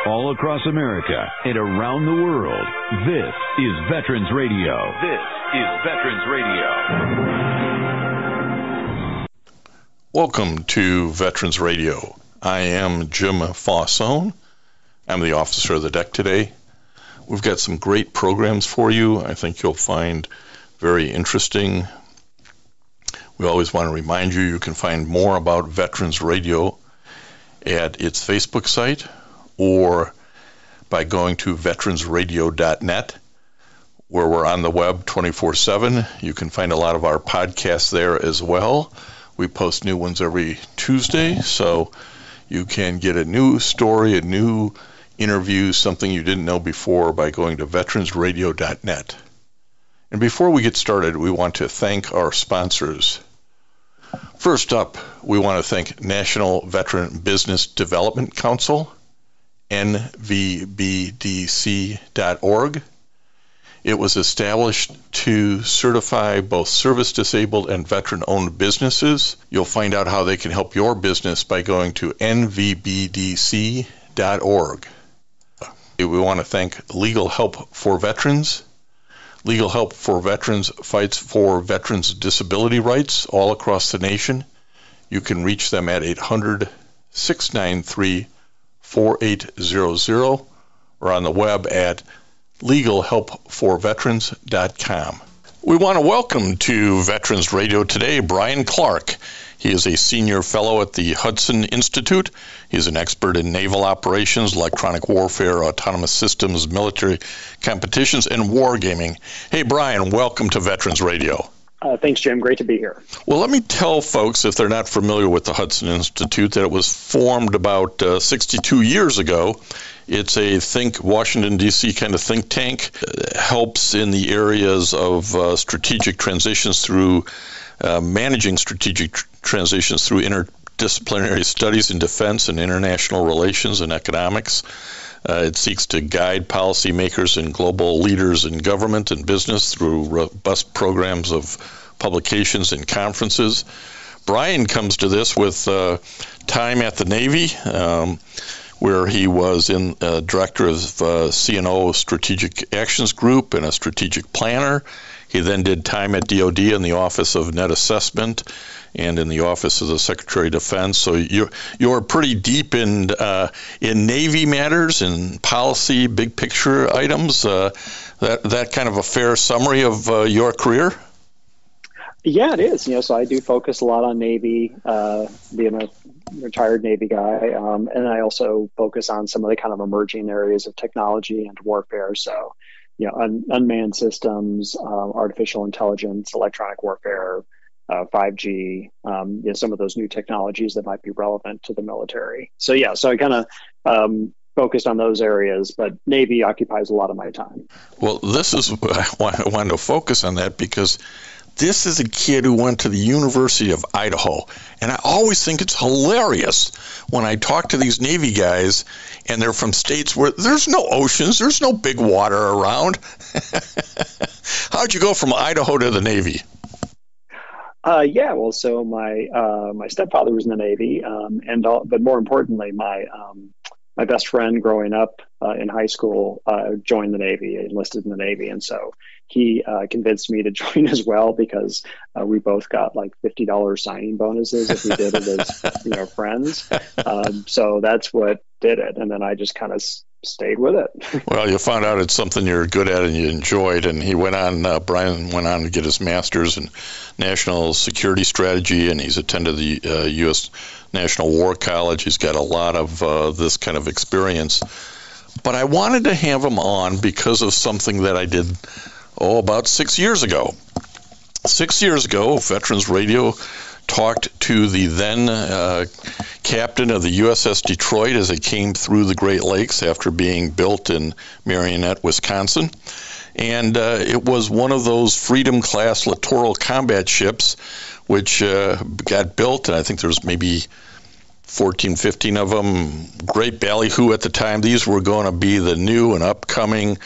all across America and around the world. This is Veterans Radio. This is Veterans Radio. Welcome to Veterans Radio. I am Jim Fausone. I'm the officer of the deck today. We've got some great programs for you. I think you'll find very interesting. We always want to remind you, you can find more about Veterans Radio at its Facebook site or by going to veteransradio.net, where we're on the web 24/7. You can find a lot of our podcasts there as well. We post new ones every Tuesday, so you can get a new story, a new interview, something you didn't know before by going to veteransradio.net. And before we get started, we want to thank our sponsors. First up, we want to thank National Veteran Business Development Council, nvbdc.org. It was established to certify both service-disabled and veteran-owned businesses. You'll find out how they can help your business by going to nvbdc.org. We want to thank Legal Help for Veterans. Legal Help for Veterans fights for veterans' disability rights all across the nation. You can reach them at 800-693-4800 or on the web at legalhelpforveterans.com. We want to welcome to Veterans Radio today Bryan Clark. He is a senior fellow at the Hudson Institute. He's an expert in naval operations, electronic warfare, autonomous systems, military competitions, and wargaming. Hey, Bryan, welcome to Veterans Radio. Thanks, Jim. Great to be here. Well, let me tell folks, if they're not familiar with the Hudson Institute, that it was formed about 62 years ago. It's a Washington, D.C. kind of think tank. Helps in the areas of strategic transitions through managing strategic transitions through interdisciplinary studies in defense and international relations and economics. It seeks to guide policymakers and global leaders in government and business through robust programs of publications and conferences. Bryan comes to this with time at the Navy, where he was director of CNO Strategic Actions Group and a strategic planner. He then did time at DoD in the Office of Net Assessment and in the Office of the Secretary of Defense. So you're pretty deep in Navy matters and policy, big picture items. That kind of a fair summary of your career? Yeah, it is. So I do focus a lot on Navy, being a retired Navy guy, and I also focus on some of the kind of emerging areas of technology and warfare. So, unmanned systems, artificial intelligence, electronic warfare, 5G, some of those new technologies that might be relevant to the military. So I kind of focused on those areas, but Navy occupies a lot of my time. Well, this is I wanted to focus on that because this is a kid who went to the University of Idaho, and I always think it's hilarious when I talk to these Navy guys, and they're from states where there's no oceans, there's no big water around. How'd you go from Idaho to the Navy? So my stepfather was in the Navy, but more importantly, my best friend growing up in high school joined the Navy, enlisted in the Navy, and so he convinced me to join as well because we both got like $50 signing bonuses if we did it as friends. So that's what did it, and then I just kind of stayed with it. Well, you found out it's something you're good at and you enjoyed, and Bryan went on to get his master's in national security strategy, and he's attended the U.S. National War College. He's got a lot of this kind of experience. But I wanted to have him on because of something that I did, about 6 years ago. 6 years ago, Veterans Radio talked to the then captain of the USS Detroit as it came through the Great Lakes after being built in Marionette, Wisconsin. And it was one of those Freedom-class Littoral combat ships which got built, and I think there was maybe 14, 15 of them. Great ballyhoo at the time. These were going to be the new and upcoming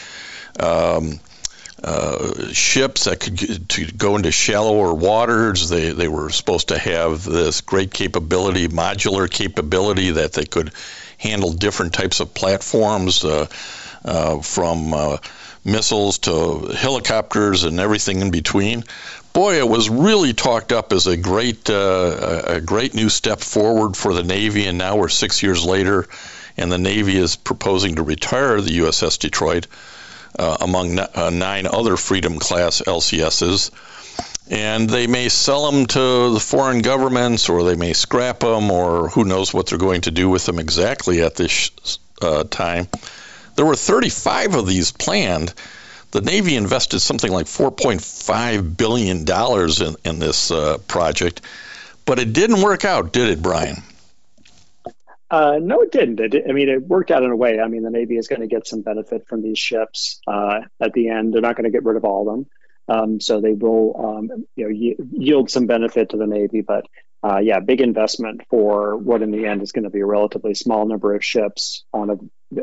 ships that to go into shallower waters. They were supposed to have this great capability, modular capability, that they could handle different types of platforms, from missiles to helicopters and everything in between. Boy, it was really talked up as a great new step forward for the Navy, and now we're 6 years later, and the Navy is proposing to retire the USS Detroit, among 9 other Freedom-class LCSs. And they may sell them to the foreign governments, or they may scrap them, or who knows what they're going to do with them exactly at this time. There were 35 of these planned. The Navy invested something like $4.5 billion in this project, but it didn't work out, did it, Bryan? No, it didn't. It worked out in a way. The Navy is going to get some benefit from these ships at the end. They're not going to get rid of all of them. So they will yield some benefit to the Navy. But big investment for what in the end is going to be a relatively small number of ships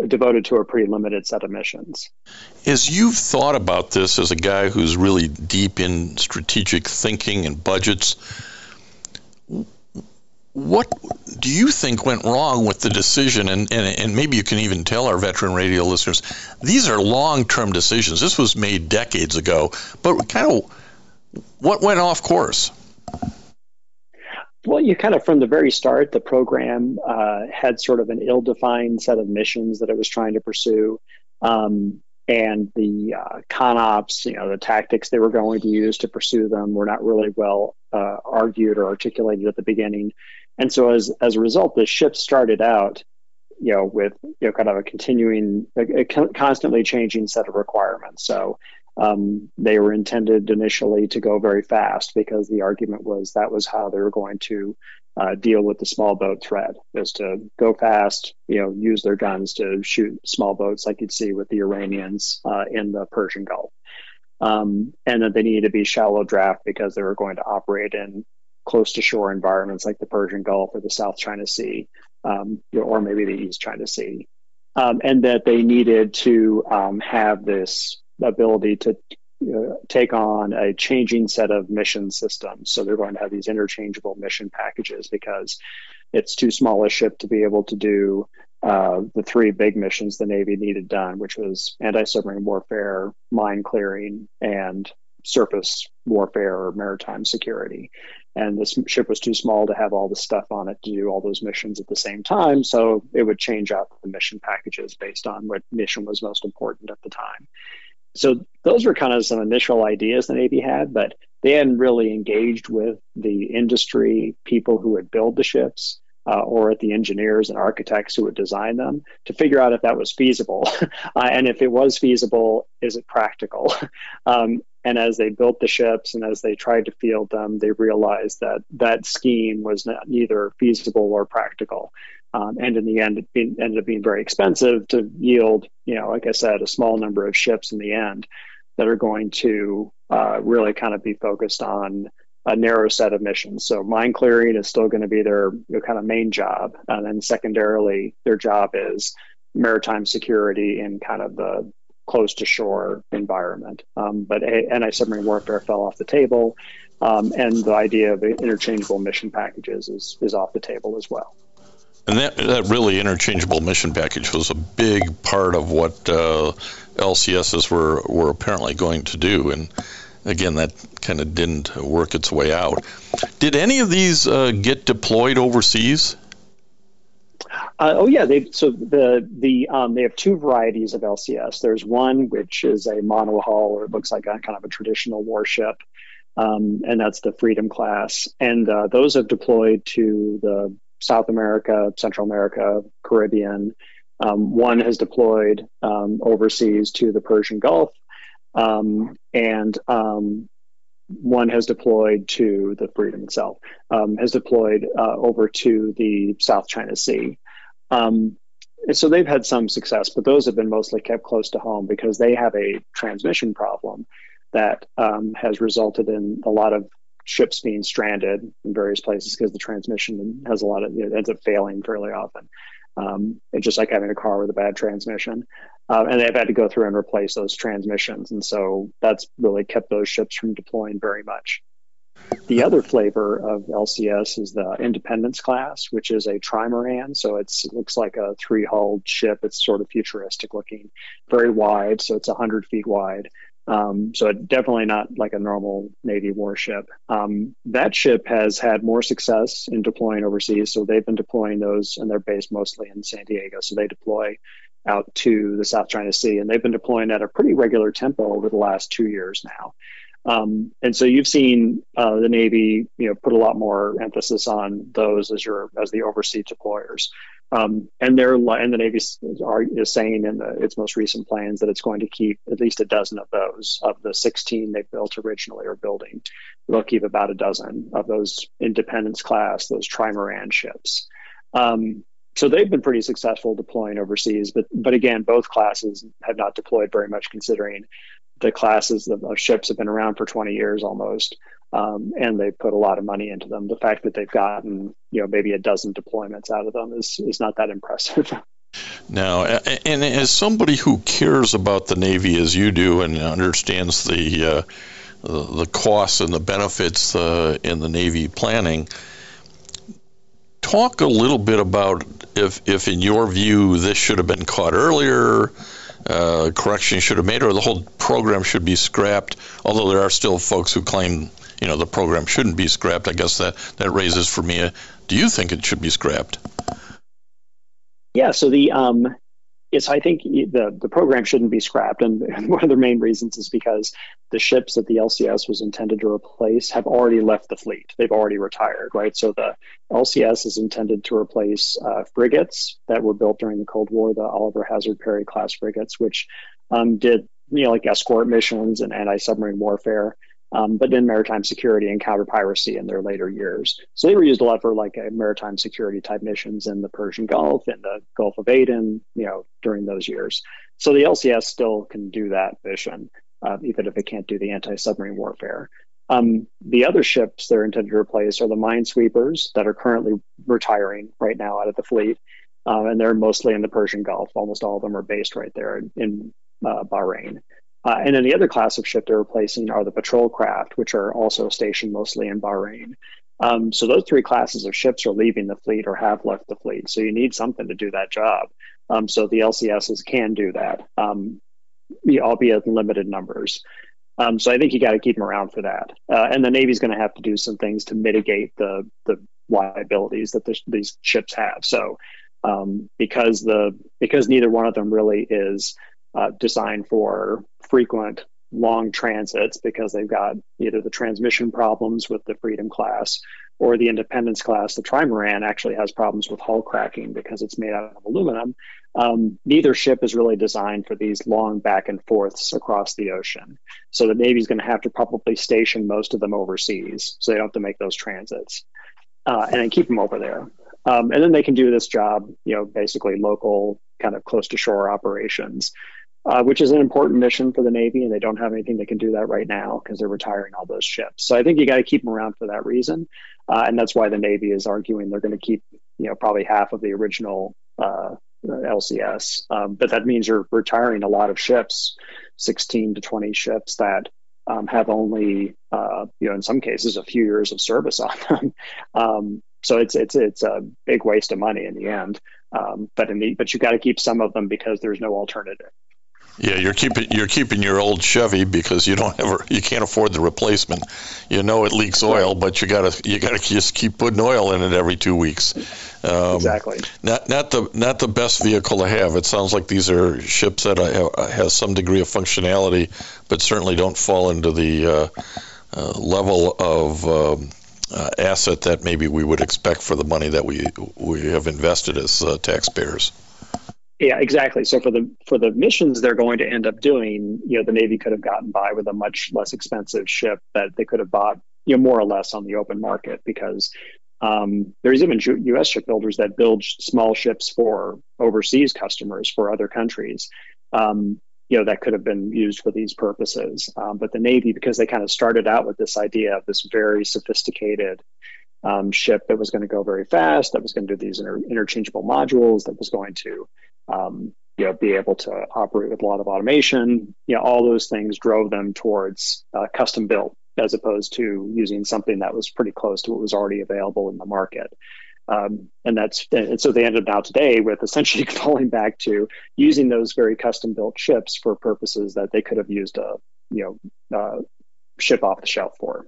devoted to a pretty limited set of missions. As you've thought about this as a guy who's really deep in strategic thinking and budgets, what do you think went wrong with the decision? And maybe you can even tell our veteran radio listeners, these are long-term decisions. This was made decades ago, but kind of what went off course? Well, you kind of from the very start, the program had sort of an ill-defined set of missions that it was trying to pursue. And the ConOps, the tactics they were going to use to pursue them were not really well argued or articulated at the beginning. And so as a result, the ship started out, with kind of a continuing, a constantly changing set of requirements. So they were intended initially to go very fast because the argument was that was how they were going to deal with the small boat threat, is to go fast, use their guns to shoot small boats like you'd see with the Iranians in the Persian Gulf. And that they needed to be shallow draft because they were going to operate in close to shore environments like the Persian Gulf or the South China Sea, or maybe the East China Sea. And that they needed to have this ability to take on a changing set of mission systems. So they're going to have these interchangeable mission packages because it's too small a ship to be able to do the 3 big missions the Navy needed done, which was anti-submarine warfare, mine clearing, and surface warfare or maritime security. And this ship was too small to have all the stuff on it to do all those missions at the same time. So it would change out the mission packages based on what mission was most important at the time. So those were kind of some initial ideas the Navy had, but they hadn't really engaged with the industry people who would build the ships or at the engineers and architects who would design them to figure out if that was feasible. And if it was feasible, is it practical? And as they built the ships and as they tried to field them, they realized that that scheme was neither feasible or practical. And in the end, it ended up being very expensive to yield, like I said, a small number of ships in the end that are going to really kind of be focused on a narrow set of missions. So mine clearing is still going to be their kind of main job. And then secondarily, their job is maritime security in kind of the close to shore environment. But anti-submarine warfare fell off the table. And the idea of interchangeable mission packages is off the table as well. And that really interchangeable mission package was a big part of what LCSs were apparently going to do. And again, that kind of didn't work its way out. Did any of these get deployed overseas? They have 2 varieties of LCS. There's one which is a monohull, or it looks like a kind of a traditional warship, and that's the Freedom class. And those have deployed to the South America, Central America, Caribbean. One has deployed overseas to the Persian Gulf, and one has deployed to the Freedom itself, has deployed over to the South China Sea. So they've had some success, but those have been mostly kept close to home because they have a transmission problem that has resulted in a lot of ships being stranded in various places because the transmission has it ends up failing fairly often. It's just like having a car with a bad transmission. and they've had to go through and replace those transmissions. And so that's really kept those ships from deploying very much. The other flavor of LCS is the Independence class, which is a trimaran. So it looks like a three-hulled ship. It's sort of futuristic looking, very wide. So it's 100 feet wide. So it's definitely not like a normal Navy warship. That ship has had more success in deploying overseas. So they've been deploying those, and they're based mostly in San Diego. So they deploy out to the South China Sea, and they've been deploying at a pretty regular tempo over the last 2 years now. And so you've seen the Navy, put a lot more emphasis on those as the overseas deployers. And the Navy is saying in its most recent plans that it's going to keep at least a dozen of those. Of the 16 they built originally or building, they'll keep about a dozen of those Independence class, those trimaran ships. So they've been pretty successful deploying overseas, but again, both classes have not deployed very much, considering the classes of ships have been around for 20 years almost, and they put a lot of money into them. The fact that they've gotten maybe a dozen deployments out of them is not that impressive. Now, and as somebody who cares about the Navy as you do and understands the costs and the benefits in the Navy planning, talk a little bit about if in your view this should have been caught earlier, correction should have made, or the whole program should be scrapped. Although there are still folks who claim the program shouldn't be scrapped. I guess that raises for me do you think it should be scrapped? Yeah, so I think the program shouldn't be scrapped, and one of the main reasons is because the ships that the LCS was intended to replace have already left the fleet. They've already retired, right? So the LCS is intended to replace frigates that were built during the Cold War, the Oliver Hazard Perry class frigates, which did like escort missions and anti-submarine warfare, but then maritime security and counter piracy in their later years. So they were used a lot for like maritime security type missions in the Persian Gulf and the Gulf of Aden, during those years. So the LCS still can do that mission, even if it can't do the anti-submarine warfare. The other ships they're intended to replace are the minesweepers that are currently retiring right now out of the fleet, and they're mostly in the Persian Gulf. Almost all of them are based right there in Bahrain. And then the other class of ship they're replacing are the patrol craft, which are also stationed mostly in Bahrain. So those three classes of ships are leaving the fleet or have left the fleet. So you need something to do that job. So the LCSs can do that, albeit in limited numbers. So I think you got to keep them around for that. And the Navy's going to have to do some things to mitigate the liabilities that these ships have. So because neither one of them really is designed for frequent long transits, because they've got either the transmission problems with the Freedom class or the Independence class. The trimaran actually has problems with hull cracking because it's made out of aluminum. Neither ship is really designed for these long back and forths across the ocean. So the Navy's going to have to probably station most of them overseas, so they don't have to make those transits, and then keep them over there. And then they can do this job, basically local, kind of close to shore operations, which is an important mission for the Navy, and they don't have anything that can do that right now because they're retiring all those ships. So I think you got to keep them around for that reason, and that's why the Navy is arguing they're going to keep, probably half of the original LCS. But that means you're retiring a lot of ships, 16 to 20 ships that have only, in some cases, a few years of service on them. So it's a big waste of money in the end. But you got to keep some of them because there's no alternative. Yeah, you're keeping your old Chevy because you can't afford the replacement. It leaks oil, but you gotta just keep putting oil in it every 2 weeks. Exactly. Not the best vehicle to have. It sounds like these are ships that has some degree of functionality, but certainly don't fall into the level of asset that maybe we would expect for the money that we have invested as taxpayers. Yeah, exactly. So for the missions they're going to end up doing, the Navy could have gotten by with a much less expensive ship that they could have bought, more or less on the open market, because there's even U.S. shipbuilders that build small ships for overseas customers for other countries, that could have been used for these purposes. But the Navy, because they kind of started out with this idea of this very sophisticated ship that was going to go very fast, that was going to do these interchangeable modules, that was going to be able to operate with a lot of automation. All those things drove them towards custom built, as opposed to using something that was pretty close to what was already available in the market. And so they ended up now today with essentially falling back to using those very custom built ships for purposes that they could have used a ship off the shelf for.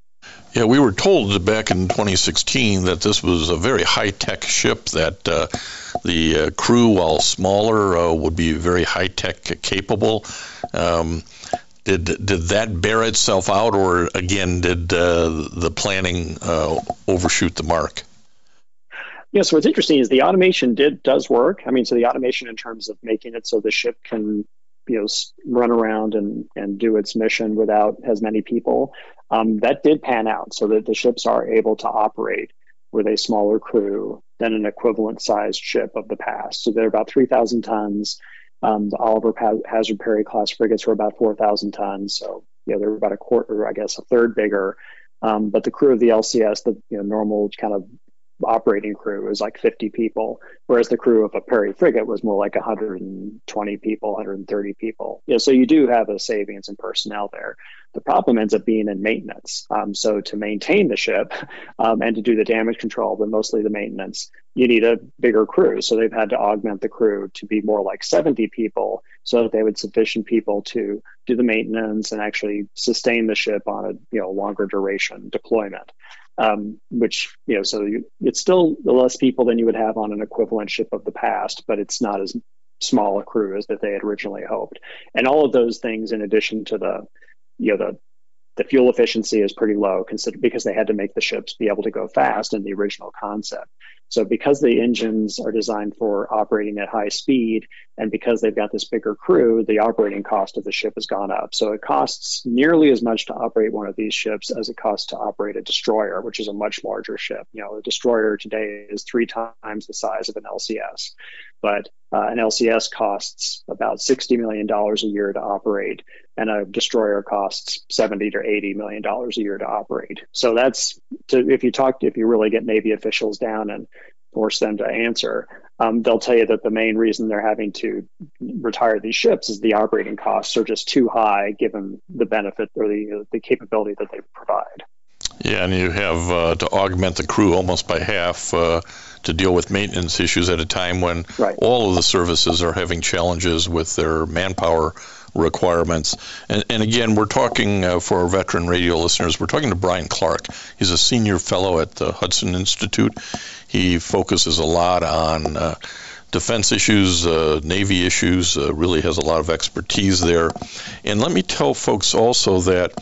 Yeah, we were told back in 2016 that this was a very high-tech ship, that the crew, while smaller, would be very high-tech capable. Did that bear itself out, or again, did the planning overshoot the mark? Yeah, so what's interesting is the automation does work. I mean, so the automation in terms of making it so the ship can run around and do its mission without as many people, that did pan out, so that the ships are able to operate with a smaller crew than an equivalent sized ship of the past. So they're about 3,000 tons. The Oliver Hazard Perry class frigates were about 4,000 tons. So they're about a quarter, I guess, a third bigger. But the crew of the LCS, the normal kind of operating crew, is like 50 people, whereas the crew of a Perry frigate was more like 120 people, 130 people. So you do have a savings in personnel there. The problem ends up being in maintenance. So to maintain the ship and to do the damage control, but mostly the maintenance, you need a bigger crew. So they've had to augment the crew to be more like 70 people, so that they would sufficient people to do the maintenance and actually sustain the ship on a longer duration deployment. It's still less people than you would have on an equivalent ship of the past, but it's not as small a crew as that they had originally hoped. And all of those things, in addition to the fuel efficiency, is pretty low, because they had to make the ships be able to go fast in the original concept. So because the engines are designed for operating at high speed, and because they've got this bigger crew, the operating cost of the ship has gone up. So it costs nearly as much to operate one of these ships as it costs to operate a destroyer, which is a much larger ship. A destroyer today is 3 times the size of an LCS. But an LCS costs about $60 million a year to operate, and a destroyer costs $70 to $80 million a year to operate. So that's if you really get Navy officials down and force them to answer, they'll tell you that the main reason they're having to retire these ships is the operating costs are just too high, given the benefit or the capability that they provide. Yeah, and you have to augment the crew almost by half to deal with maintenance issues at a time when all of the services are having challenges with their manpower requirements. And again, we're talking, for our veteran radio listeners, we're talking to Bryan Clark. He's a senior fellow at the Hudson Institute. He focuses a lot on defense issues, Navy issues, really has a lot of expertise there. And let me tell folks also that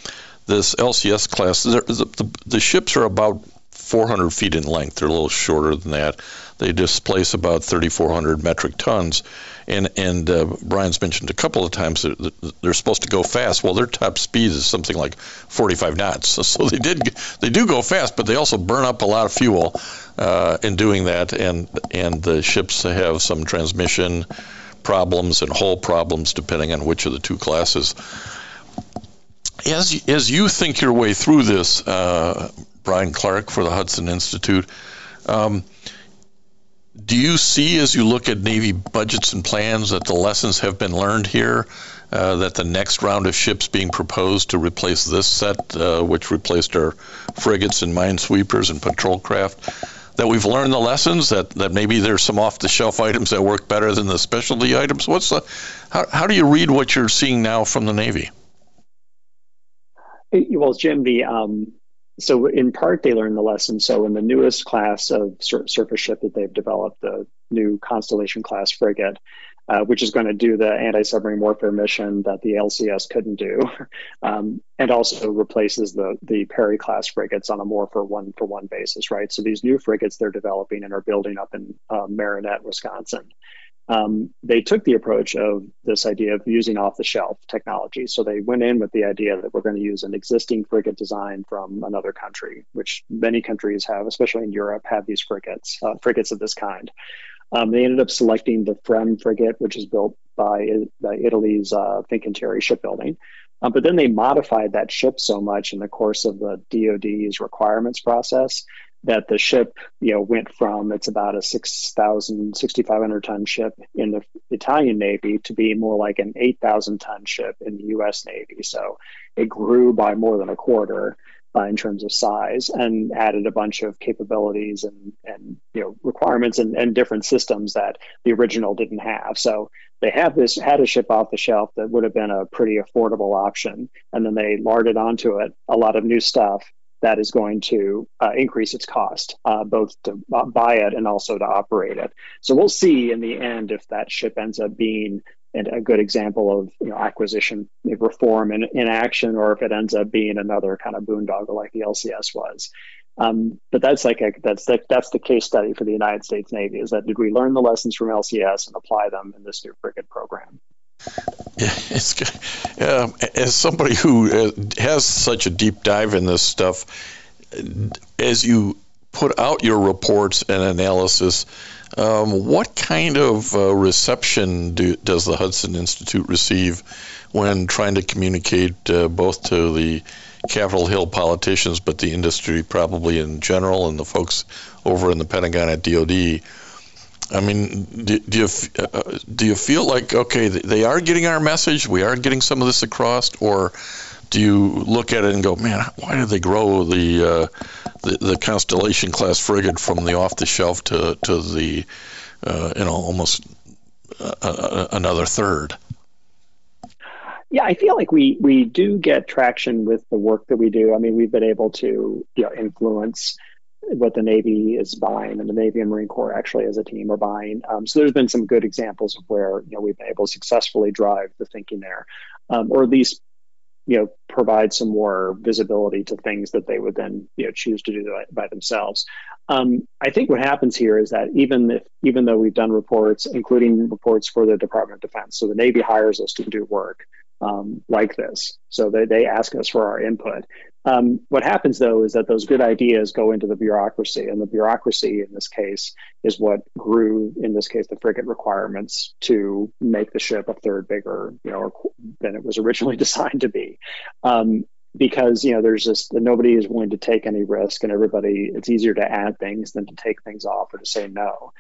this LCS class, the ships are about 400 feet in length. They're a little shorter than that. They displace about 3,400 metric tons. And Brian's mentioned a couple of times that they're supposed to go fast. Well, their top speed is something like 45 knots. So they do go fast, but they also burn up a lot of fuel in doing that. And the ships have some transmission problems and hull problems, depending on which of the two classes. As you think your way through this, Bryan Clark for the Hudson Institute, do you see, as you look at Navy budgets and plans, that the lessons have been learned here, that the next round of ships being proposed to replace this set, which replaced our frigates and minesweepers and patrol craft, that we've learned the lessons, that maybe there's some off-the-shelf items that work better than the specialty items? How do you read what you're seeing now from the Navy? Well, Jim, so in part they learned the lesson. So in the newest class of surface ship that they've developed, the new Constellation class frigate, which is going to do the anti-submarine warfare mission that the LCS couldn't do, and also replaces the Perry class frigates on a more for one basis, right? So these new frigates they're developing and are building up in Marinette, Wisconsin. They took the approach of this idea of using off-the-shelf technology. So they went in with the idea that we're going to use an existing frigate design from another country, which many countries have, especially in Europe, have these frigates of this kind. They ended up selecting the Frem frigate, which is built by Italy's Fincantieri shipbuilding. But then they modified that ship so much in the course of the DoD's requirements process that the ship, went from, it's about a 6,500 ton ship in the Italian Navy to be more like an 8,000 ton ship in the U.S. Navy. So it grew by more than a quarter in terms of size, and added a bunch of capabilities and requirements and different systems that the original didn't have. So they had a ship off the shelf that would have been a pretty affordable option, and then they larded onto it a lot of new stuff that is going to increase its cost, both to buy it and also to operate it. So we'll see in the end if that ship ends up being a good example of acquisition reform in action, or if it ends up being another kind of boondoggle like the LCS was. But that's the case study for the United States Navy, is that did we learn the lessons from LCS and apply them in this new frigate program? Yeah, it's good. As somebody who has such a deep dive in this stuff, as you put out your reports and analysis, what kind of reception does the Hudson Institute receive when trying to communicate both to the Capitol Hill politicians, but the industry probably in general, and the folks over in the Pentagon at DoD? I mean, do you feel like, okay, they are getting our message, we are getting some of this across, or do you look at it and go, man, why did they grow the Constellation class frigate from the off the shelf to the almost another third? Yeah, I feel like we do get traction with the work that we do. I mean, we've been able to influence what the Navy is buying, and the Navy and Marine Corps actually as a team are buying. So there's been some good examples of where we've been able to successfully drive the thinking there, or at least provide some more visibility to things that they would then choose to do by themselves. I think what happens here is that even though we've done reports, including reports for the Department of Defense, so the Navy hires us to do work like this, so they ask us for our input. What happens, though, is that those good ideas go into the bureaucracy, and the bureaucracy in this case is what grew, in this case, the frigate requirements to make the ship a third bigger than it was originally designed to be. Because there's just nobody is willing to take any risk, and it's easier to add things than to take things off or to say no.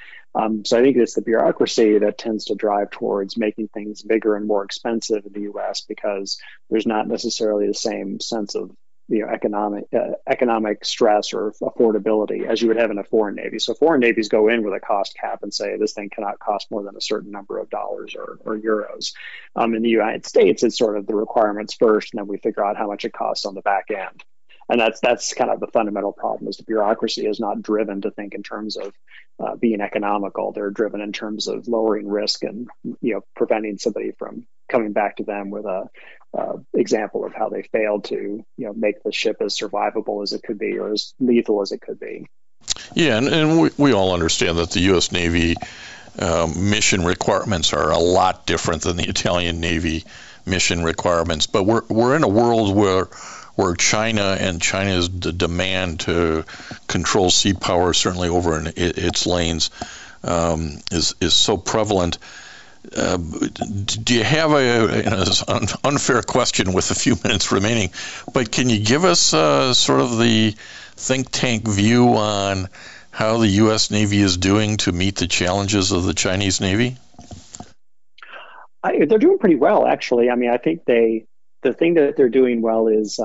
So I think it's the bureaucracy that tends to drive towards making things bigger and more expensive in the U.S. because there's not necessarily the same sense of economic stress or affordability as you would have in a foreign navy. So foreign navies go in with a cost cap and say this thing cannot cost more than a certain number of dollars or euros. In the United States, it's sort of the requirements first, and then we figure out how much it costs on the back end. And that's kind of the fundamental problem, is the bureaucracy is not driven to think in terms of being economical. They're driven in terms of lowering risk and preventing somebody from coming back to them with a example of how they failed to make the ship as survivable as it could be, or as lethal as it could be. Yeah, and we all understand that the U.S. Navy mission requirements are a lot different than the Italian Navy mission requirements. But we're in a world where China's demand to control sea power, certainly over in its lanes, is so prevalent. Do you have an unfair question with a few minutes remaining, but can you give us sort of the think tank view on how the U.S. Navy is doing to meet the challenges of the Chinese Navy? They're doing pretty well, actually. I mean, I think the thing that they're doing well is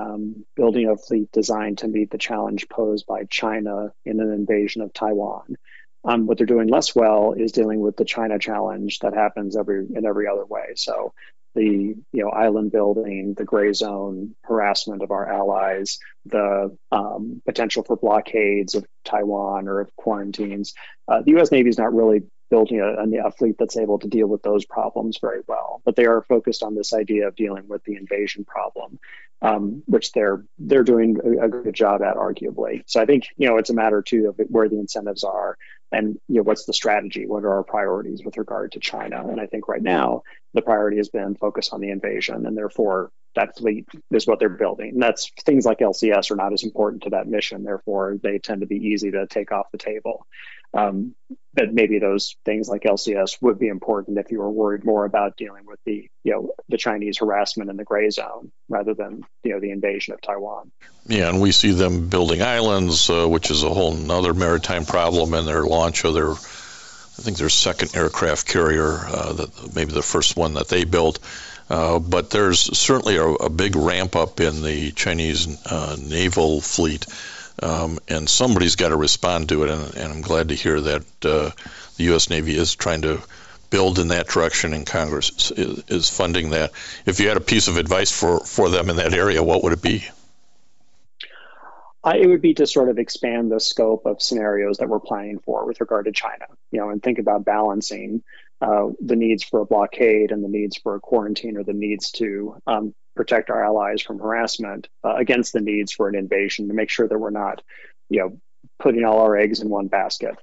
building a fleet designed to meet the challenge posed by China in an invasion of Taiwan. What they're doing less well is dealing with the China challenge that happens in every other way. So the island building, the gray zone harassment of our allies, the potential for blockades of Taiwan or of quarantines. The U.S. Navy is not really building a fleet that's able to deal with those problems very well, but they are focused on this idea of dealing with the invasion problem, which they're doing a good job at, arguably. So I think it's a matter too of where the incentives are, and what's the strategy, what are our priorities with regard to China. And I think right now the priority has been focused on the invasion, and therefore that fleet is what they're building. And that's things like LCS are not as important to that mission. Therefore, they tend to be easy to take off the table. But maybe those things like LCS would be important if you were worried more about dealing with the Chinese harassment in the gray zone rather than, the invasion of Taiwan. Yeah, and we see them building islands, which is a whole other maritime problem, and their launch of their second aircraft carrier, maybe the first one that they built. But there's certainly a big ramp up in the Chinese naval fleet, and somebody's got to respond to it. And I'm glad to hear that the U.S. Navy is trying to build in that direction, and Congress is funding that. If you had a piece of advice for them in that area, what would it be? It would be to sort of expand the scope of scenarios that we're planning for with regard to China, and think about balancing the needs for a blockade and the needs for a quarantine, or the needs to protect our allies from harassment against the needs for an invasion, to make sure that we're not, putting all our eggs in one basket.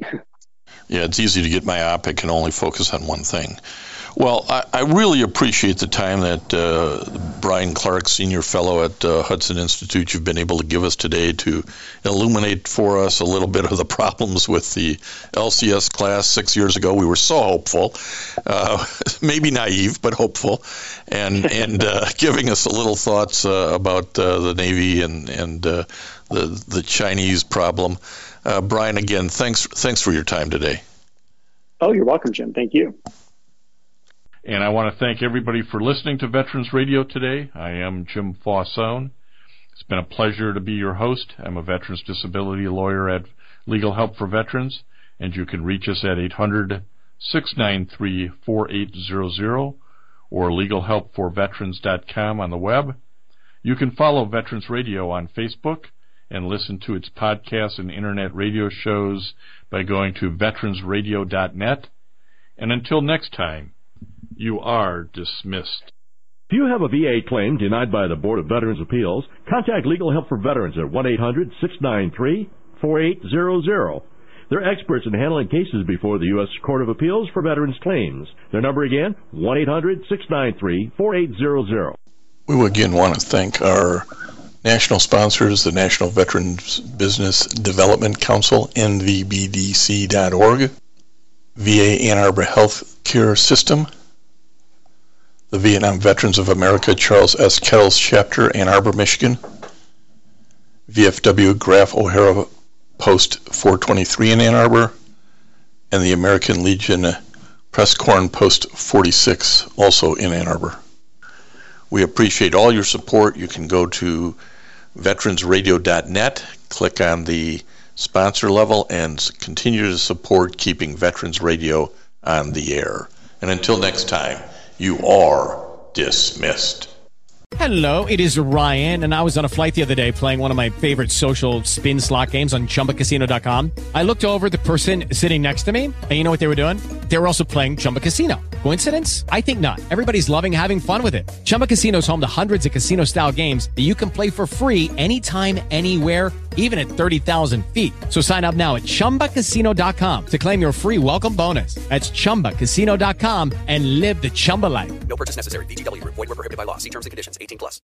Yeah, it's easy to get myopic and only focus on one thing. Well, I really appreciate the time that Bryan Clark, Senior Fellow at Hudson Institute, you've been able to give us today to illuminate for us a little bit of the problems with the LCS class 6 years ago. We were so hopeful, maybe naive, but hopeful, and giving us a little thoughts about the Navy and the Chinese problem. Bryan, again, thanks for your time today. Oh, you're welcome, Jim. Thank you. And I want to thank everybody for listening to Veterans Radio today. I am Jim Fausone. It's been a pleasure to be your host. I'm a veterans disability lawyer at Legal Help for Veterans, and you can reach us at 800-693-4800 or legalhelpforveterans.com on the web. You can follow Veterans Radio on Facebook and listen to its podcasts and internet radio shows by going to veteransradio.net. And until next time, you are dismissed. If you have a VA claim denied by the Board of Veterans' Appeals, contact Legal Help for Veterans at 1-800-693-4800. They're experts in handling cases before the U.S. Court of Appeals for Veterans Claims. Their number again, 1-800-693-4800. We again want to thank our national sponsors, the National Veterans Business Development Council, nvbdc.org, VA Ann Arbor Health Care System, the Vietnam Veterans of America Charles S. Kettles Chapter, Ann Arbor, Michigan, VFW Graf O'Hara Post 423 in Ann Arbor, and the American Legion Presscorn Post 46, also in Ann Arbor. We appreciate all your support. You can go to veteransradio.net, click on the sponsor level, and continue to support keeping Veterans Radio on the air. And until next time, you are dismissed. Hello, it is Ryan, and I was on a flight the other day playing one of my favorite social spin slot games on ChumbaCasino.com. I looked over at the person sitting next to me, and you know what they were doing? They were also playing Chumba Casino. Coincidence? I think not. Everybody's loving having fun with it. Chumba Casino is home to hundreds of casino-style games that you can play for free anytime, anywhere, even at 30,000 feet. So sign up now at ChumbaCasino.com to claim your free welcome bonus. That's ChumbaCasino.com and live the Chumba life. No purchase necessary. VGW. Void where prohibited by law. See terms and conditions. 18+.